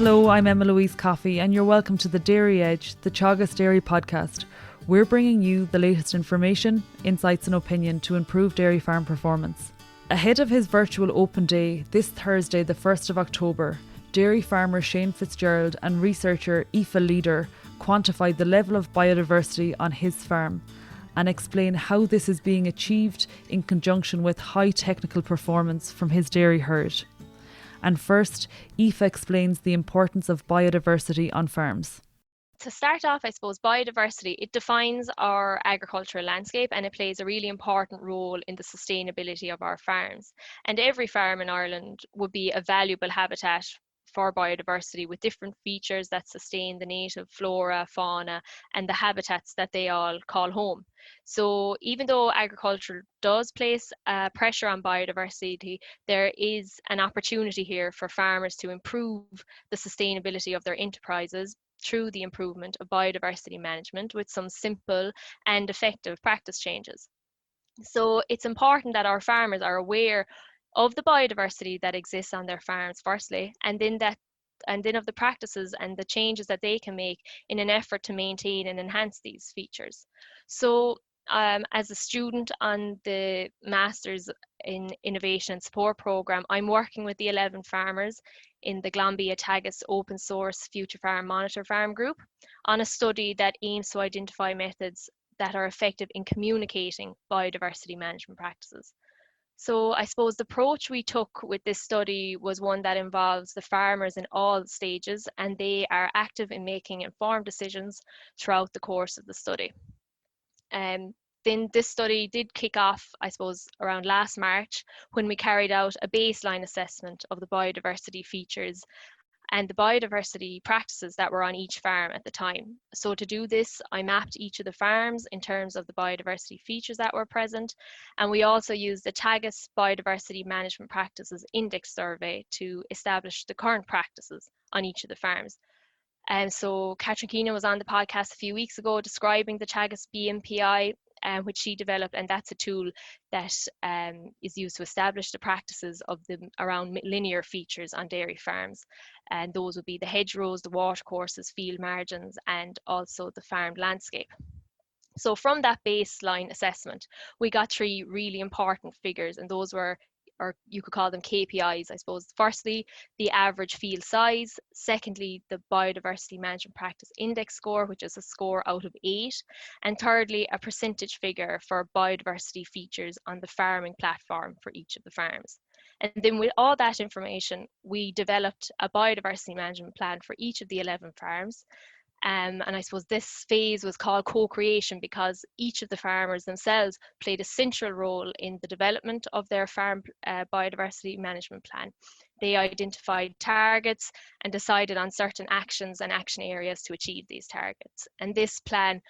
Hello, I'm Emma-Louise Coffey and you're welcome to the Dairy Edge, the Teagasc Dairy podcast. We're bringing you the latest information, insights and opinion to improve dairy farm performance. Ahead of his virtual open day this Thursday, the 1st of October, dairy farmer Shane Fitzgerald and researcher Aoife Leader quantified the level of biodiversity on his farm and explain how this is being achieved in conjunction with high technical performance from his dairy herd. And first, Aoife explains the importance of biodiversity on farms. To start off, I suppose biodiversity, it defines our agricultural landscape and it plays a really important role in the sustainability of our farms. And every farm in Ireland would be a valuable habitat for biodiversity with different features that sustain the native flora, fauna, and the habitats that they all call home. So even though agriculture does place pressure on biodiversity, there is an opportunity here for farmers to improve the sustainability of their enterprises through the improvement of biodiversity management with some simple and effective practice changes. So it's important that our farmers are aware of the biodiversity that exists on their farms firstly, and then of the practices and the changes that they can make in an effort to maintain and enhance these features. So as a student on the Masters in Innovation and Support Programme, I'm working with the 11 farmers in the Glanbia Teagasc open source Future Farm Monitor Farm Group on a study that aims to identify methods that are effective in communicating biodiversity management practices. So I suppose the approach we took with this study was one that involves the farmers in all stages, and they are active in making informed decisions throughout the course of the study. Then this study did kick off, I suppose, around last March when we carried out a baseline assessment of the biodiversity features and the biodiversity practices that were on each farm at the time. So to do this, I mapped each of the farms in terms of the biodiversity features that were present. And we also used the Teagasc Biodiversity Management Practices Index Survey to establish the current practices on each of the farms. And so Catherine Keenan was on the podcast a few weeks ago describing the Teagasc BMPI, which she developed, and that's a tool that is used to establish the practices of the around linear features on dairy farms, and those would be the hedgerows, the watercourses, field margins, and also the farmed landscape. So from that baseline assessment, we got three really important figures, and those were, or you could call them KPIs, I suppose. Firstly, the average field size. Secondly, the biodiversity management practice index score, which is a score out of 8. And thirdly, a percentage figure for biodiversity features on the farming platform for each of the farms. And then with all that information, we developed a biodiversity management plan for each of the 11 farms. And I suppose this phase was called co-creation because each of the farmers themselves played a central role in the development of their farm biodiversity management plan. They identified targets and decided on certain actions and action areas to achieve these targets. And this plan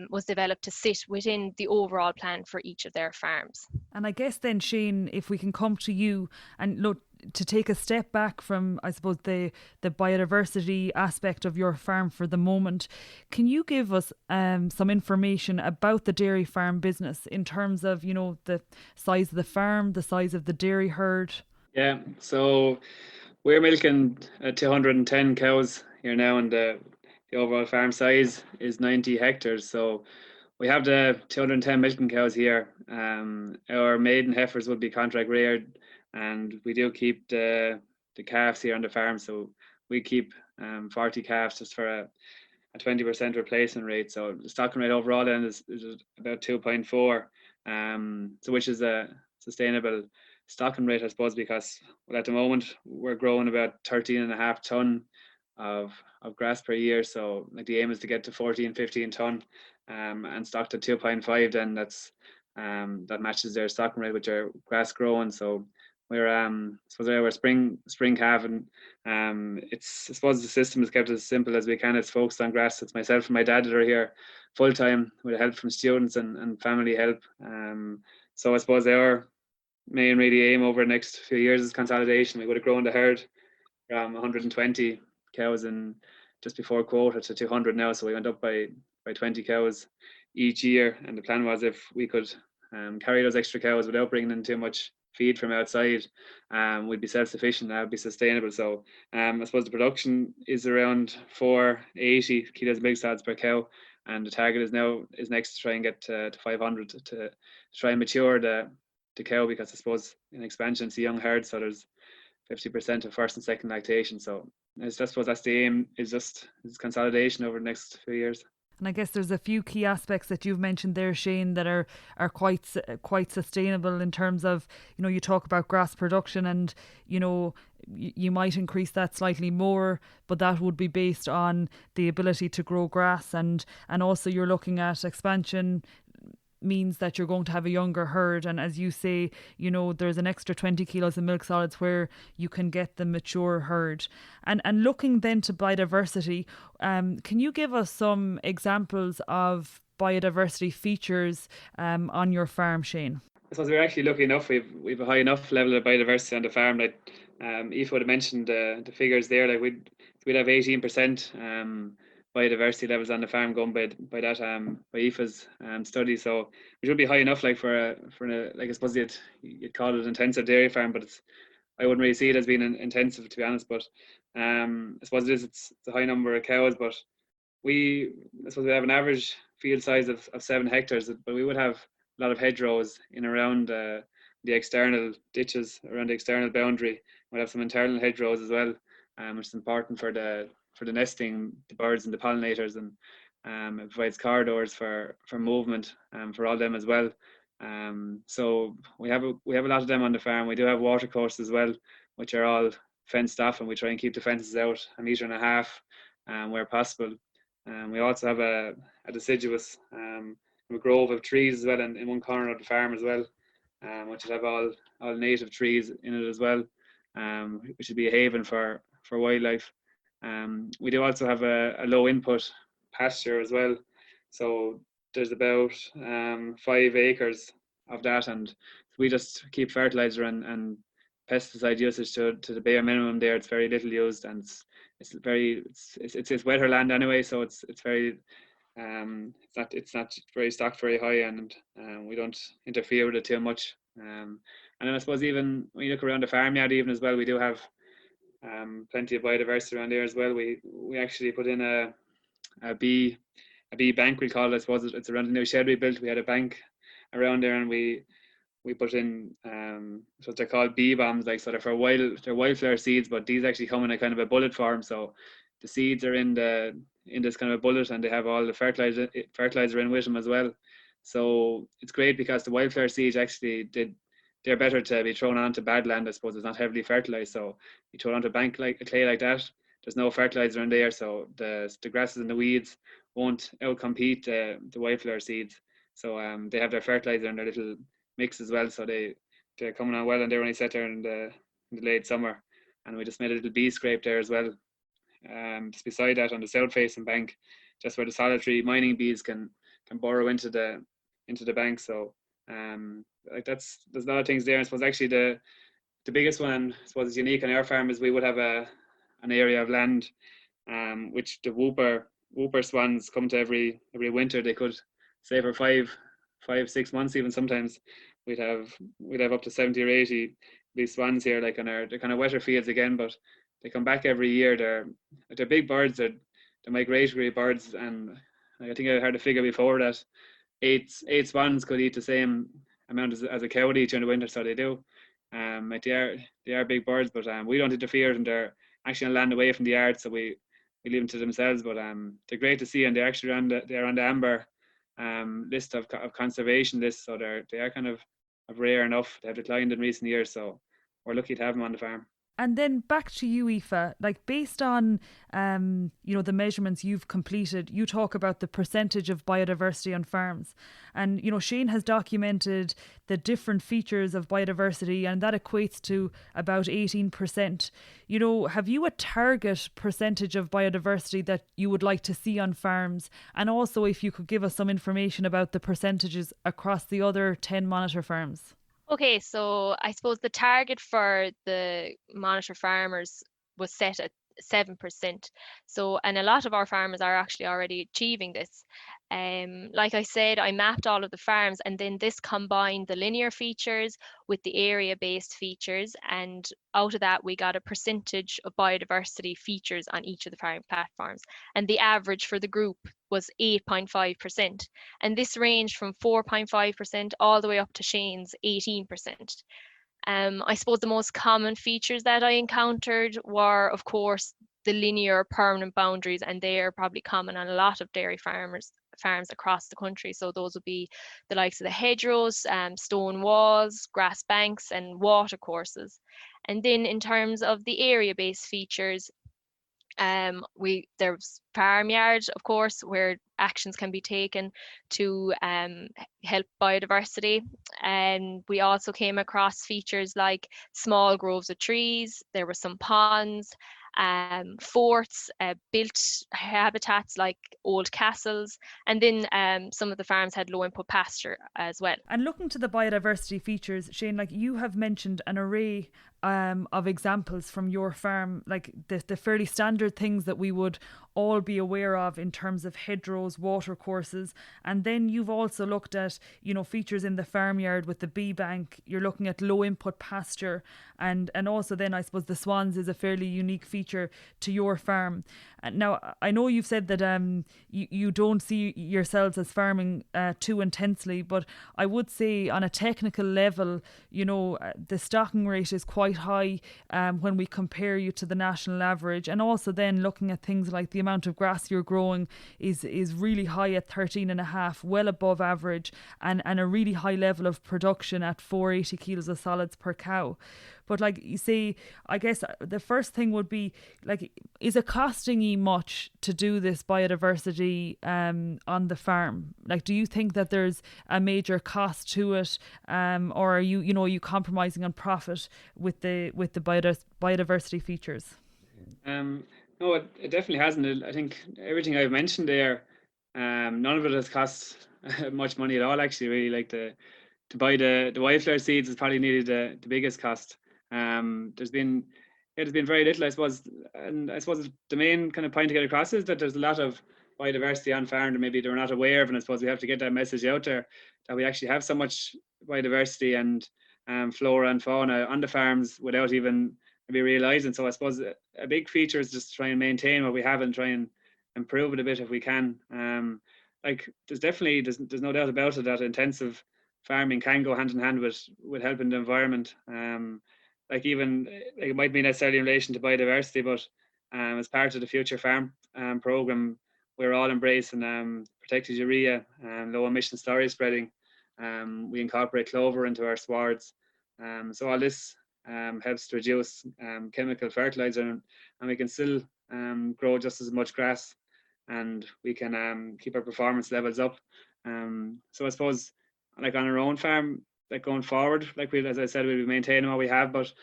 was developed to sit within the overall plan for each of their farms. And I guess then, Shane, if we can come to you and look to take a step back from, I suppose, the biodiversity aspect of your farm for the moment, can you give us some information about the dairy farm business in terms of, you know, the size of the farm, the size of the dairy herd? Yeah, so we're milking 210 cows here now, and the overall farm size is 90 hectares. So we have the 210 milking cows here. Our maiden heifers would be contract reared, and we do keep the calves here on the farm. So we keep 40 calves just for a 20% replacement rate. So the stocking rate overall then is about 2.4, so which is a sustainable stocking rate, I suppose, because at the moment we're growing about 13.5 tonne of grass per year. So like the aim is to get to 14-15 tonne and stocked at 2.5. Then that matches their stocking rate with their grass growing. So we're spring calving. It's, I suppose, the system is kept as simple as we can. It's focused on grass. It's myself and my dad that are here full time with help from students and family help. So I suppose our main really aim over the next few years is consolidation. We would have grown the herd from 120 cows in just before quota to 200 now. So we went up by 20 cows each year. And the plan was if we could carry those extra cows without bringing in too much feed from outside, we'd be self-sufficient. That would be sustainable. So I suppose the production is around 480 kilos of milk solids per cow, and the target is next to try and get to 500 to try and mature the cow, because I suppose in expansion it's a young herd, so there's 50% of first and second lactation. So I suppose that's the aim, is consolidation over the next few years. And I guess there's a few key aspects that you've mentioned there, Shane, that are quite sustainable in terms of, you talk about grass production, and, you might increase that slightly more, but that would be based on the ability to grow grass. And also you're looking at expansion means that you're going to have a younger herd, and as you say, there's an extra 20 kilos of milk solids where you can get the mature herd. And looking then to biodiversity, can you give us some examples of biodiversity features on your farm, Shane? I suppose we're actually lucky enough. We've a high enough level of biodiversity on the farm. Like Aoife would have mentioned the figures there. Like we'd have 18% biodiversity levels on the farm, going by Aoife's study. So which would be high enough, like for a like, I suppose you'd call it an intensive dairy farm, but I wouldn't really see it as being intensive, to be honest. But I suppose it's a high number of cows, but I suppose we have an average field size of 7 hectares, but we would have a lot of hedgerows in around the external ditches around the external boundary. We'll have some internal hedgerows as well, which is important for the nesting, the birds and the pollinators, and it provides corridors for movement for all them as well. So we have a lot of them on the farm. We do have watercourses as well, which are all fenced off, and we try and keep the fences out 1.5 meters where possible. We also have a deciduous a grove of trees as well in one corner of the farm as well, which would have all native trees in it as well, which would be a haven for wildlife. We do also have a low input pasture as well. So there's about 5 acres of that, and we just keep fertilizer and pesticide usage to the bare minimum there. It's very little used, and it's wetter land anyway, so it's very it's not very stocked very high, and we don't interfere with it too much. And then I suppose even when you look around the farmyard even as well, we do have plenty of biodiversity around there as well. We actually put in a bee bank, we call it. I suppose it's around the new shed we built. We had a bank around there, and we put in so they're called bee bombs, like, so they're wildflower seeds, but these actually come in a kind of a bullet form. So the seeds are in this kind of a bullet, and they have all the fertilizer in with them as well. So it's great because the wildflower seeds actually they're better to be thrown onto bad land. I suppose it's not heavily fertilized, so you throw it onto a clay like that, there's no fertilizer in there, so the grasses and the weeds won't outcompete the wildflower seeds. So they have their fertilizer in their little mix as well, so they're coming on well, and they're only set there in the late summer. And we just made a little bee scrape there as well, just beside that on the south facing bank, just where the solitary mining bees can burrow into the bank. So like there's a lot of things there. I suppose actually the biggest one, I suppose, is unique on our farm, is we would have an area of land which the whooper swans come to every winter. They could stay for 5-6 months even. Sometimes we'd have up to 70 or 80 these swans here, like on they're kind of wetter fields again, but they come back every year. They're big birds. They're migratory birds, and I think I heard a figure before that 8 swans could eat the same amount as a cow would eat during the winter. So they do. Like they are big birds, but we don't interfere, and they're actually on land away from the yard, so we leave them to themselves. But they're great to see, and they're actually on the amber list of conservation list, so they are kind of rare enough. They have declined in recent years, so we're lucky to have them on the farm. And then back to you, Aoife, like based on, the measurements you've completed, you talk about the percentage of biodiversity on farms. And, Shane has documented the different features of biodiversity, and that equates to about 18%. Have you a target percentage of biodiversity that you would like to see on farms? And also if you could give us some information about the percentages across the other 10 monitor farms. Okay, so I suppose the target for the monitor farmers was set at 7%. So, and a lot of our farmers are actually already achieving this. Like I said, I mapped all of the farms, and then this combined the linear features with the area-based features, and out of that we got a percentage of biodiversity features on each of the farming platforms. And the average for the group was 8.5%. And this ranged from 4.5% all the way up to Shane's 18%. I suppose the most common features that I encountered were, of course, the linear permanent boundaries, and they are probably common on a lot of dairy farms across the country. So those would be the likes of the hedgerows, stone walls, grass banks, and watercourses. And then in terms of the area-based features, there's farmyard, of course, where actions can be taken to help biodiversity. And we also came across features like small groves of trees. There were some ponds, forts, built habitats like old castles, and then some of the farms had low input pasture as well. And looking to the biodiversity features, Shane, like you have mentioned an array of examples from your farm, like the fairly standard things that we would all be aware of in terms of hedgerows, watercourses, and then you've also looked at, features in the farmyard with the bee bank. You're looking at low input pasture, and also then I suppose the swans is a fairly unique feature to your farm. And now I know you've said that you don't see yourselves as farming too intensely, but I would say on a technical level, the stocking rate is quite high when we compare you to the national average. And also then looking at things like the amount of grass you're growing is really high at 13.5, well above average, and a really high level of production at 480 kilos of solids per cow. But like you say, I guess the first thing would be, like, is it costing you much to do this biodiversity on the farm? Like, do you think that there's a major cost to it, or are you compromising on profit with the biodiversity features? No, it definitely hasn't. I think everything I've mentioned there, none of it has cost much money at all. Actually, really, like to buy the wildflower seeds is probably nearly the biggest cost. There's been very little, I suppose, and I suppose the main kind of point to get across is that there's a lot of biodiversity on farm that maybe they're not aware of, and I suppose we have to get that message out there that we actually have so much biodiversity and flora and fauna on the farms without even maybe realizing. So I suppose a big feature is just try and maintain what we have and try and improve it a bit if we can. Like there's no doubt about it that intensive farming can go hand in hand with helping the environment. Like it might be necessarily in relation to biodiversity, but as part of the Future Farm program, we're all embracing protected urea and low emission storage spreading. We incorporate clover into our swards. So all this helps to reduce chemical fertilizer, and we can still grow just as much grass, and we can keep our performance levels up. So I suppose, like on our own farm, like going forward, like as I said, we'll be maintaining what we have, but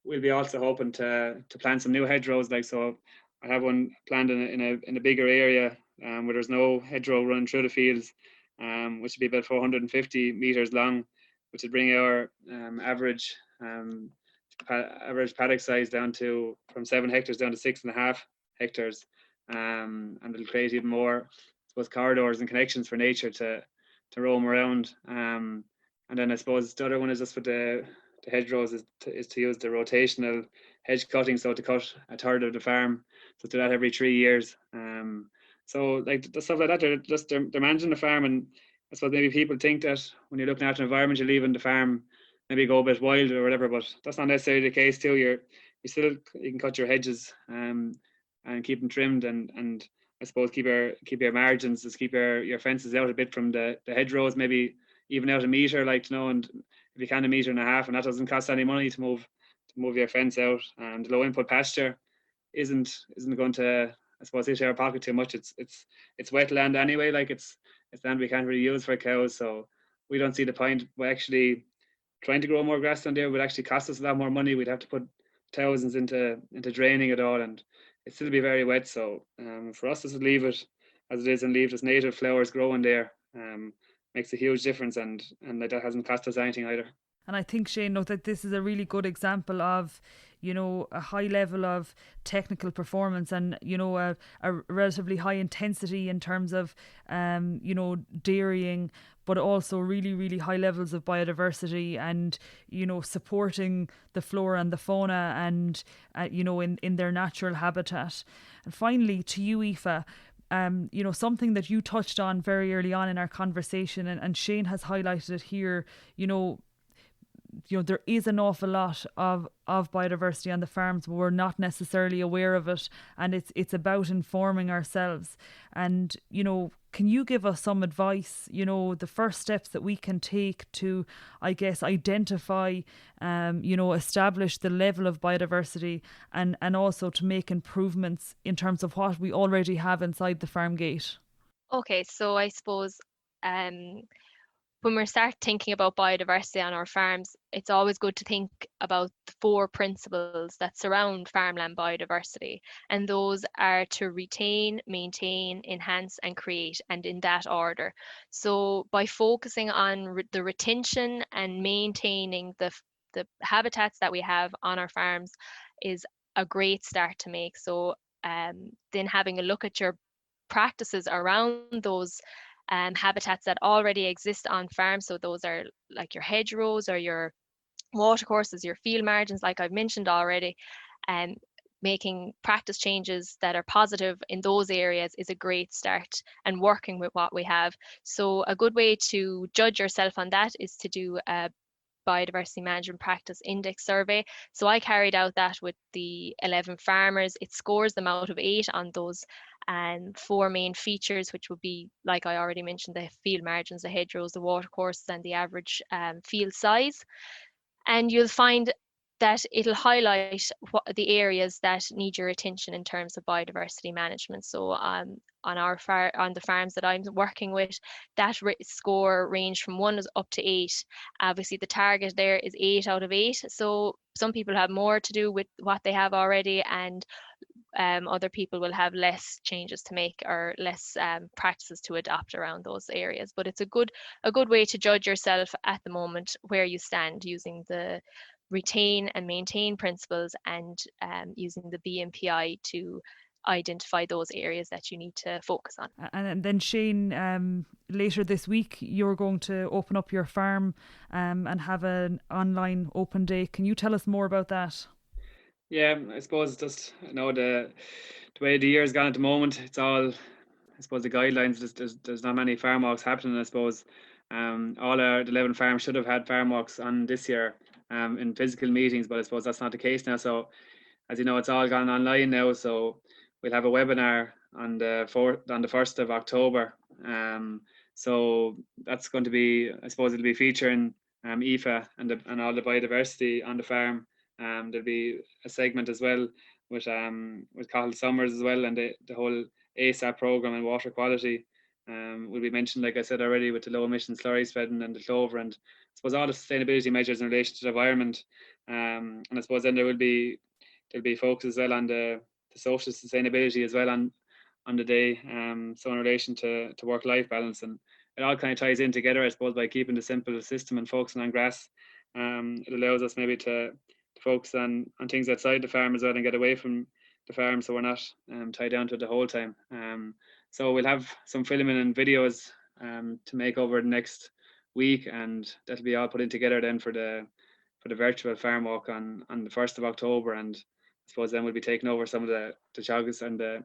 we'll be also hoping to plant some new hedgerows. Like, so I have one planned in a bigger area where there's no hedgerow running through the fields, which would be about 450 meters long, which would bring our average paddock size down from 7 hectares down to 6.5 hectares, and it'll create even more, I suppose, corridors and connections for nature to roam around. And then I suppose the other one is just with the hedgerows is to use the rotational hedge cutting, so to cut a third of the farm, so do that every 3 years. So like the stuff like that, they're managing the farm, and I suppose maybe people think that when you're looking after the environment, you're leaving the farm maybe go a bit wild or whatever, but that's not necessarily the case too. You can cut your hedges and keep them trimmed, and I suppose keep your margins, just keep your fences out a bit from the hedgerows, maybe even out a meter, and if you can, 1.5 meters, and that doesn't cost any money to move your fence out. And the low input pasture isn't going to, I suppose, hit our pocket too much. It's wet land anyway, like it's land we can't really use for cows, so we don't see the point by actually trying to grow more grassland there. Would actually cost us a lot more money. We'd have to put thousands into draining it all, and it'd still be very wet. So for us, just to leave it as it is and leave just native flowers growing there makes a huge difference, and like that hasn't cost us anything either. And I think, Shane, that this is a really good example of, a high level of technical performance and, a relatively high intensity in terms of, dairying, but also really, really high levels of biodiversity and, supporting the flora and the fauna and, in their natural habitat. And finally, to you, Aoife, something that you touched on very early on in our conversation, and Shane has highlighted it here, there is an awful lot of biodiversity on the farms, but we're not necessarily aware of it, and it's about informing ourselves. And can you give us some advice, the first steps that we can take to, I guess, identify, establish the level of biodiversity and also to make improvements in terms of what we already have inside the farm gate? Okay, so I suppose when we start thinking about biodiversity on our farms, it's always good to think about the 4 principles that surround farmland biodiversity. And those are to retain, maintain, enhance, and create, and in that order. So by focusing on the retention and maintaining the habitats that we have on our farms is a great start to make. So then having a look at your practices around those habitats that already exist on farms. So those are like your hedgerows or your watercourses, your field margins, like I've mentioned already, and making practice changes that are positive in those areas is a great start, and working with what we have. So a good way to judge yourself on that is to do a biodiversity management practice index survey. So I carried out that with the 11 farmers. It scores them out of 8 on those 4 main features, which would be, like I already mentioned, the field margins, the hedgerows, the watercourses, and the average field size. And you'll find that it'll highlight what the areas that need your attention in terms of biodiversity management. So on the farms that I'm working with, that score ranged from 1 up to 8. Obviously the target there is 8 out of 8. So some people have more to do with what they have already, and other people will have less changes to make or less practices to adopt around those areas. But it's a good way to judge yourself at the moment where you stand, using the retain and maintain principles and using the BMPI to identify those areas that you need to focus on. And then Shane, later this week you're going to open up your farm and have an online open day. Can you tell us more about that? Yeah, I suppose just the way the year's gone at the moment, it's all, I suppose, the guidelines. There's not many farm walks happening. I suppose all the 11 farms should have had farm walks on this year in physical meetings, but I suppose that's not the case now. So as you know, it's all gone online now. So we'll have a webinar on the 1st of October. So that's going to be, I suppose, it'll be featuring Aoife and all the biodiversity on the farm. There'll be a segment as well with Cathal Summers as well, and the whole ASAP program and water quality will be mentioned, like I said already, with the low emission slurry spreading and the clover, and I suppose all the sustainability measures in relation to the environment. And I suppose then there'll be focus as well on the social sustainability as well on the day. So in relation to work-life balance, and it all kind of ties in together, I suppose, by keeping the simple system and focusing on grass. It allows us maybe to focus on things outside the farm as well and get away from the farm, so we're not tied down to it the whole time. So we'll have some filming and videos to make over the next week, and that'll be all put in together then for the virtual farm walk on the 1st of October. And I suppose then we'll be taking over some of the Teagasc and the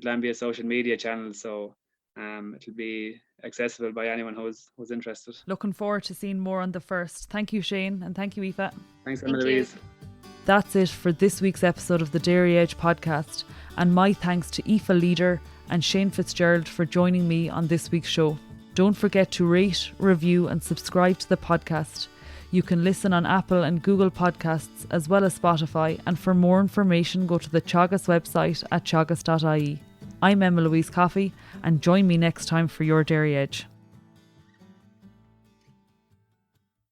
Glanbia social media channels, so it'll be accessible by anyone who's interested. Looking forward to seeing more on the 1st. Thank you, Shane, and thank you, Aoife. Thanks, Emma-Louise. That's it for this week's episode of the Dairy Edge podcast, and my thanks to Aoife Leader and Shane Fitzgerald for joining me on this week's show. Don't forget to rate, review and subscribe to the podcast. You can listen on Apple and Google Podcasts as well as Spotify, and for more information go to the Teagasc website at teagasc.ie. I'm Emma-Louise Coffey, and join me next time for your Dairy Edge.